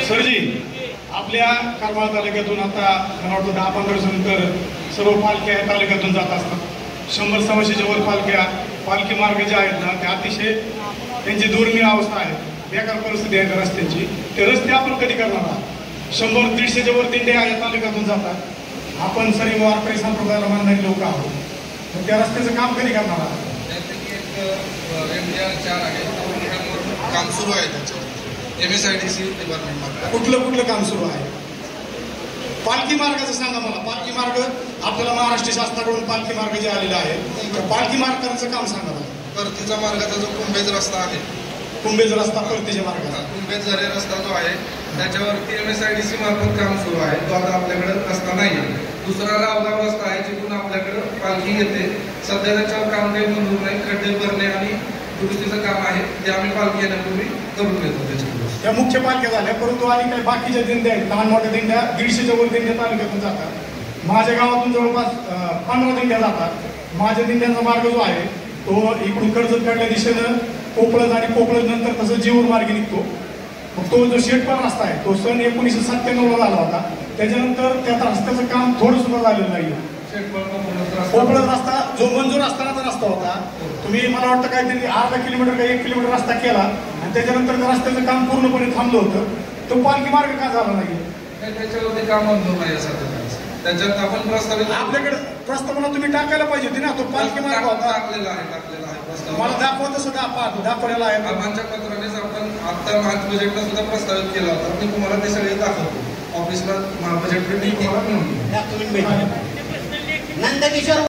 सरजी, आपल्या करमाळ तालुक्यातून आता मला वाटतं 10-15 दिवसानंतर सर्व पालख्या या तालुक्यातून जात असतात. 100-125च्या वर पालखी मार्ग जे आहेत ना, ते अतिशय त्यांची दुर्मिळ अवस्था आहे, बेकार परिस्थिती आहे रस्त्याची. ते रस्ते आपण कधी करणार आहात? 100-150च्या वर दिंड्या या तालुक्यातून जातात. आपण सर्व वारकरी संप्रदायाला मानणारी लोक आहोत, तर त्या रस्त्याचं काम कधी करणार आहात? काम सुरू आहे त्याच्यावर MSIDC डिपार्टमेंट. कुठलं काम सुरू आहे? पालखी मार्गाचं सांगा मला. पालखी मार्ग आपल्याला महाराष्ट्र शासनाकडून पालखी मार्ग जे आलेला आहे, त्या पालखी मार्गाचं काम सांगा मला. परतीचा मार्गाचा जो कुंभेज रस्ता आहे, कुंभेज रस्ता परतीच्या मार्गाचा कुंभेज झरे रस्ता जो आहे त्याच्यावरती MSIDC मार्फत काम सुरू आहे. तो आता आपल्याकडे रस्ता नाही आहे. दुसरा रावगाव रस्ता आहे जिथून आपल्याकडे पालखी येते. सध्या त्याच्यावर काम काही मंजूर नाही. खड्डे भरणे आणि दुरुस्तीचं काम आहे ते आम्ही पालखी येण्यापूर्वी करून घेतो. त्याच्याकडे त्या मुख्य पालख्या झाल्या, परंतु आणि काही बाकीच्या दिंड्या आहेत, लहान मोठ्या दिंड्या 150च्या वर दिंड्या तालुक्यातून जातात. माझ्या गावातून जवळपास 15 दिंड्या जातात. माझ्या दिंड्यांचा मार्ग जो आहे तो इकडून कर्जतकडल्या दिशेनं पोपळज आणि पोपळज नंतर तसं जीवन मार्गे निघतो. मग तो जो शेटपाल रस्ता आहे तो सन 1997ला झाला होता. त्याच्यानंतर त्या रस्त्याचं काम थोडं सुद्धा झालेलं नाही. पोपळज रस्ता जो मंजूर असतानाचा रस्ता होता, तुम्ही मला वाटतं काहीतरी अर्धा किलोमीटर का 1 किलोमीटर रस्ता केला आणि त्याच्यानंतर त्या रस्त्याचं काम पूर्णपणे थांबलं होतं. तो पालखी मार्ग का झाला नाही? त्याच्यावरती काम मंजूर नाही असं त्याच्यात आपण प्रस्तावित आपल्याकडे प्रस्तावना तुम्ही टाकायला पाहिजे होती ना. तो पालखी मार्ग होता, टाकलेला आहे मला दाखवत सुद्धा दाखवलेला आहे. आम्हाच्या पत्रानेच आपण आता महाबजेटला सुद्धा प्रस्तावित केला होता. मी तुम्हाला ते सगळे दाखवतो. ऑफिसला महाबजेट मिळून नंदकिशोर